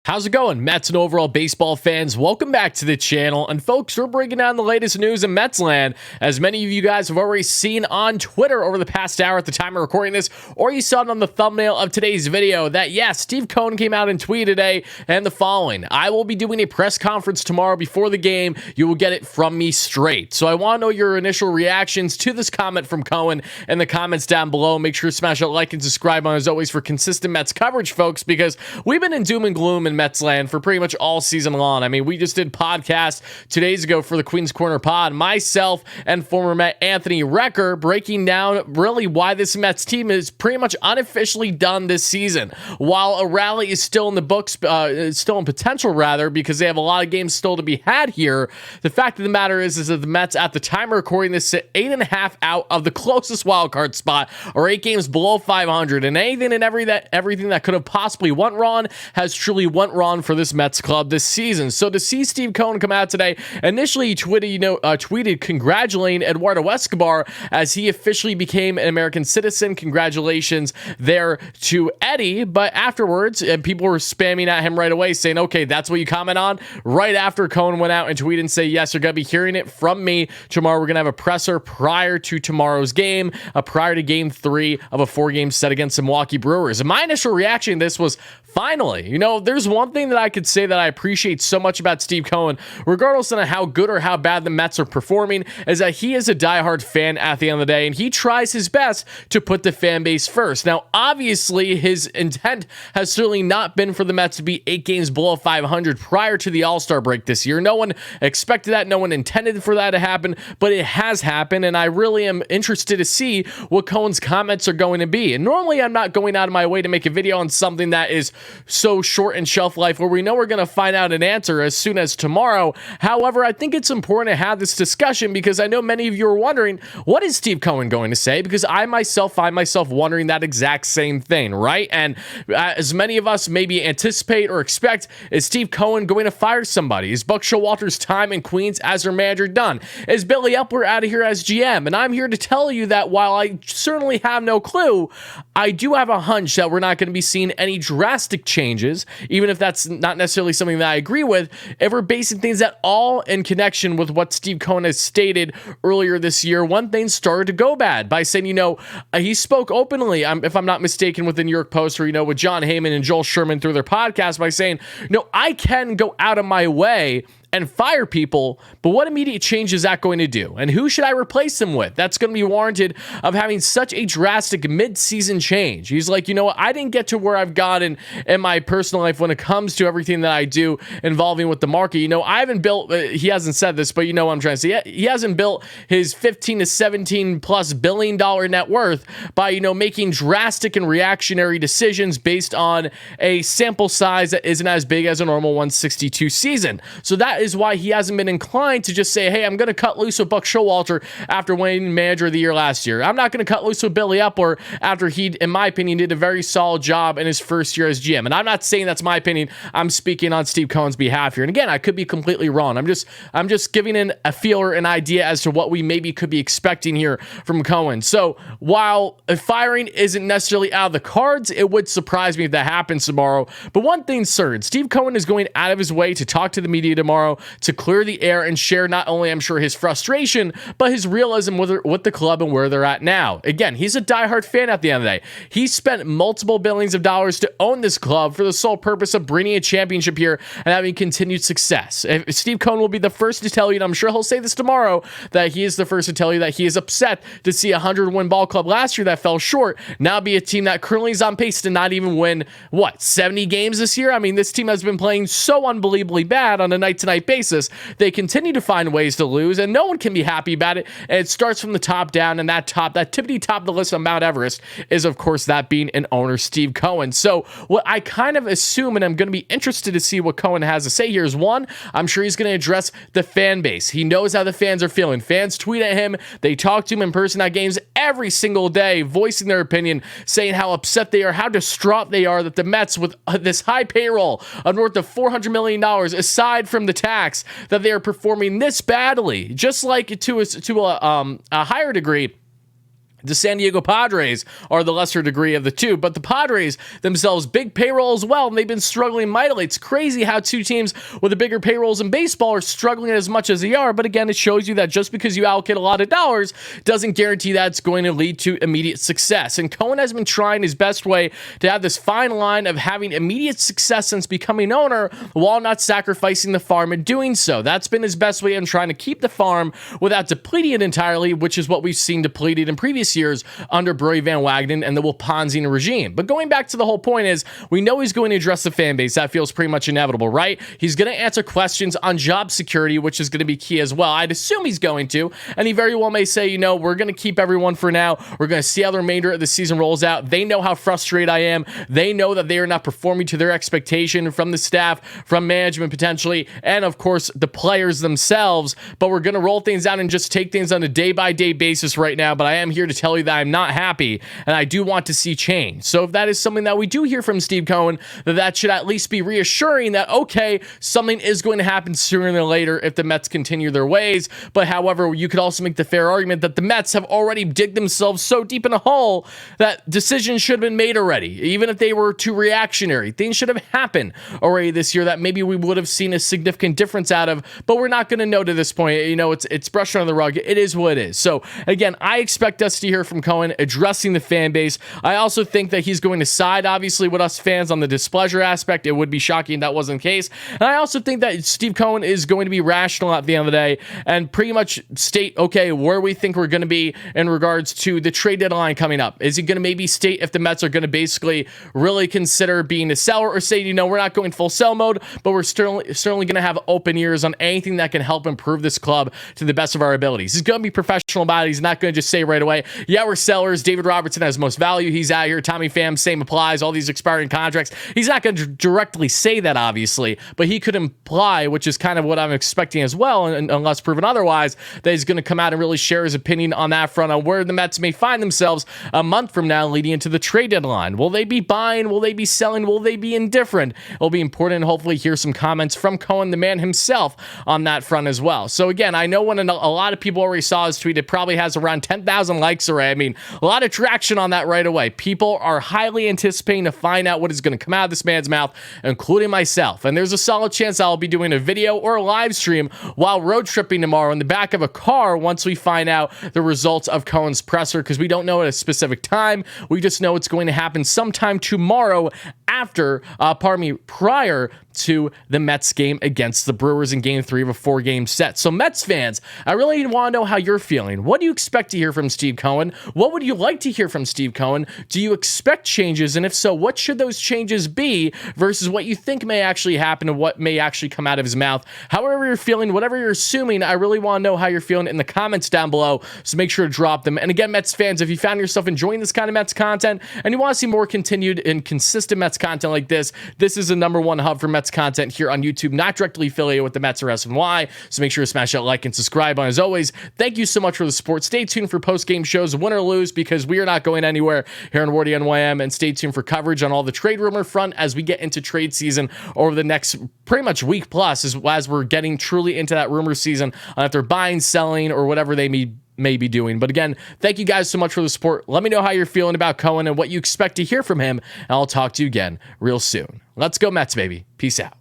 How's it going, Mets and overall baseball fans? Welcome back to the channel. And folks, we're breaking down the latest news in Mets land. As many of you guys have already seen on Twitter over the past hour at the time of recording this, or you saw it on the thumbnail of today's video, that yes, Steve Cohen came out and tweeted today and the following: I will be doing a press conference tomorrow before the game. You will get it from me straight. So I want to know your initial reactions to this comment from Cohen in the comments down below. Make sure to smash that like and subscribe on as always for consistent Mets coverage, folks, because we've been in doom and gloom in Mets land for pretty much all season long. I mean, we just did podcast 2 days ago for the Queen's Corner pod, myself and former Met Anthony Recker, breaking down really why this Mets team is pretty much unofficially done this season. While a rally is still in the books, still in potential rather, because they have a lot of games still to be had here, the fact of the matter is that the Mets at the time of recording this sit 8.5 out of the closest wild card spot, or 8 games below 500, and anything and everything that could have possibly went wrong has truly went wrong for this Mets club this season. So to see Steve Cohen come out today, initially he tweeted congratulating Eduardo Escobar as he officially became an American citizen. Congratulations there to Eddie. But afterwards, people were spamming at him right away saying, okay, that's what you comment on? Right after Cohen went out and tweeted and say, yes, you're going to be hearing it from me tomorrow. We're going to have a presser prior to tomorrow's game, prior to game 3 of a 4-game set against the Milwaukee Brewers. And my initial reaction to this was, finally, there's one thing that I could say that I appreciate so much about Steve Cohen, regardless of how good or how bad the Mets are performing, is that he is a diehard fan at the end of the day, and he tries his best to put the fan base first. Now, obviously, his intent has certainly not been for the Mets to be 8 games below 500 prior to the All-Star break this year. No one expected that. No one intended for that to happen, but it has happened, and I really am interested to see what Cohen's comments are going to be. And normally, I'm not going out of my way to make a video on something that is so short in shelf life, where we know we're going to find out an answer as soon as tomorrow. However, I think it's important to have this discussion because I know many of you are wondering, what is Steve Cohen going to say? Because I myself find myself wondering that exact same thing, right? And as many of us maybe anticipate or expect, is Steve Cohen going to fire somebody? Is Buck Showalter's time in Queens as their manager done? Is Billy Epler out of here as GM? And I'm here to tell you that while I certainly have no clue, I do have a hunch that we're not going to be seeing any drastic changes, even if that's not necessarily something that I agree with, if we're basing things at all in connection with what Steve Cohen has stated earlier this year when things started to go bad by saying, he spoke openly, if I'm not mistaken, with the New York Post or, with John Heyman and Joel Sherman through their podcast by saying, I can go out of my way and fire people, but what immediate change is that going to do? And who should I replace them with? That's going to be warranted of having such a drastic mid-season change. He's like, I didn't get to where I've gotten in my personal life when it comes to everything that I do involving with the market. I haven't built, he hasn't said this, but what I'm trying to say. He hasn't built his 15 to 17 plus $1 billion net worth by, making drastic and reactionary decisions based on a sample size that isn't as big as a normal 162 season. So that is why he hasn't been inclined to just say, hey, I'm going to cut loose with Buck Showalter after winning Manager of the Year last year. I'm not going to cut loose with Billy Epler after he, in my opinion, did a very solid job in his first year as GM. And I'm not saying that's my opinion. I'm speaking on Steve Cohen's behalf here. And again, I could be completely wrong. I'm just giving a feeler, an idea as to what we maybe could be expecting here from Cohen. So while firing isn't necessarily out of the cards, it would surprise me if that happens tomorrow. But one thing's certain, Steve Cohen is going out of his way to talk to the media tomorrow, to clear the air and share not only, I'm sure, his frustration, but his realism with the club and where they're at now. Again, he's a diehard fan at the end of the day. He spent multiple billions of dollars to own this club for the sole purpose of bringing a championship here and having continued success. If Steve Cohen will be the first to tell you, and I'm sure he'll say this tomorrow, that he is the first to tell you that he is upset to see a 100-win ball club last year that fell short now be a team that currently is on pace to not even win, 70 games this year? I mean, this team has been playing so unbelievably bad on a night-to-night basis. They continue to find ways to lose, and no one can be happy about it. And it starts from the top down, and that tippity top of the list on Mount Everest is, of course, that being an owner, Steve Cohen. So what I kind of assume, and I'm going to be interested to see what Cohen has to say here, is one, I'm sure he's going to address the fan base. He knows how the fans are feeling. Fans tweet at him. They talk to him in person at games every single day, voicing their opinion, saying how upset they are, how distraught they are that the Mets, with this high payroll of north of $400 million, aside from the tax, that they are performing this badly, just like to a higher degree. The San Diego Padres are the lesser degree of the two, but the Padres themselves, big payroll as well, and they've been struggling mightily. It's crazy how two teams with the bigger payrolls in baseball are struggling as much as they are, but again, it shows you that just because you allocate a lot of dollars doesn't guarantee that it's going to lead to immediate success. And Cohen has been trying his best way to have this fine line of having immediate success since becoming owner while not sacrificing the farm in doing so. That's been his best way in trying to keep the farm without depleting it entirely, which is what we've seen depleted in previous years under Brodie Van Wagenen and the Will Ponzini regime. But going back to the whole point is, we know he's going to address the fan base. That feels pretty much inevitable, right? He's going to answer questions on job security, which is going to be key as well. I'd assume he's going to, and he very well may say, you know, we're going to keep everyone for now. We're going to see how the remainder of the season rolls out. They know how frustrated I am. They know that they are not performing to their expectation from the staff, from management potentially, and of course the players themselves. But we're going to roll things out and just take things on a day-by-day basis right now. But I am here to tell you that I'm not happy, and I do want to see change. So if that is something that we do hear from Steve Cohen, that should at least be reassuring that, okay, something is going to happen sooner than later if the Mets continue their ways. But however, you could also make the fair argument that the Mets have already digged themselves so deep in a hole that decisions should have been made already. Even if they were too reactionary, things should have happened already this year that maybe we would have seen a significant difference out of, but we're not going to know to this point. You know, it's brushed under the rug. It is what it is. So again, I expect us to hear from Cohen addressing the fan base. I also think that he's going to side, obviously, with us fans on the displeasure aspect. It would be shocking if that wasn't the case. And I also think that Steve Cohen is going to be rational at the end of the day and pretty much state, okay, where we think we're going to be in regards to the trade deadline coming up. Is he going to maybe state if the Mets are going to basically really consider being a seller, or say, you know, we're not going full sell mode, but we're certainly going to have open ears on anything that can help improve this club to the best of our abilities. He's going to be professional about it. He's not going to just say right away, yeah, we're sellers. David Robertson has most value. He's out here. Tommy Pham, same applies. All these expiring contracts. He's not going to directly say that, obviously, but he could imply, which is kind of what I'm expecting as well, and unless proven otherwise, that he's going to come out and really share his opinion on that front, on where the Mets may find themselves a month from now leading into the trade deadline. Will they be buying? Will they be selling? Will they be indifferent? It'll be important to hopefully hear some comments from Cohen, the man himself, on that front as well. So again, I know when a lot of people already saw his tweet, it probably has around 10,000 likes already. I mean, a lot of traction on that right away. People are highly anticipating to find out what is going to come out of this man's mouth, including myself. And there's a solid chance I'll be doing a video or a live stream while road tripping tomorrow in the back of a car once we find out the results of Cohen's presser, because we don't know at a specific time. We just know it's going to happen sometime tomorrow prior to the Mets game against the Brewers in Game 3 of a 4-game set. So Mets fans, I really want to know how you're feeling. What do you expect to hear from Steve Cohen? What would you like to hear from Steve Cohen? Do you expect changes? And if so, what should those changes be versus what you think may actually happen and what may actually come out of his mouth? However you're feeling, whatever you're assuming, I really want to know how you're feeling in the comments down below, so make sure to drop them. And again, Mets fans, if you found yourself enjoying this kind of Mets content and you want to see more continued and consistent Mets content like this is the #1 hub for Mets content here on YouTube, not directly affiliated with the Mets or SNY. So make sure to smash that like and subscribe on. As always, thank you so much for the support. Stay tuned for post-game shows, win or lose, because we are not going anywhere here on WardyNYM, and stay tuned for coverage on all the trade rumor front as we get into trade season over the next pretty much week plus, as we're getting truly into that rumor season if they're buying, selling, or whatever they may be doing. But again, thank you guys so much for the support. Let me know how you're feeling about Cohen and what you expect to hear from him, and I'll talk to you again real soon. Let's go Mets, baby. Peace out.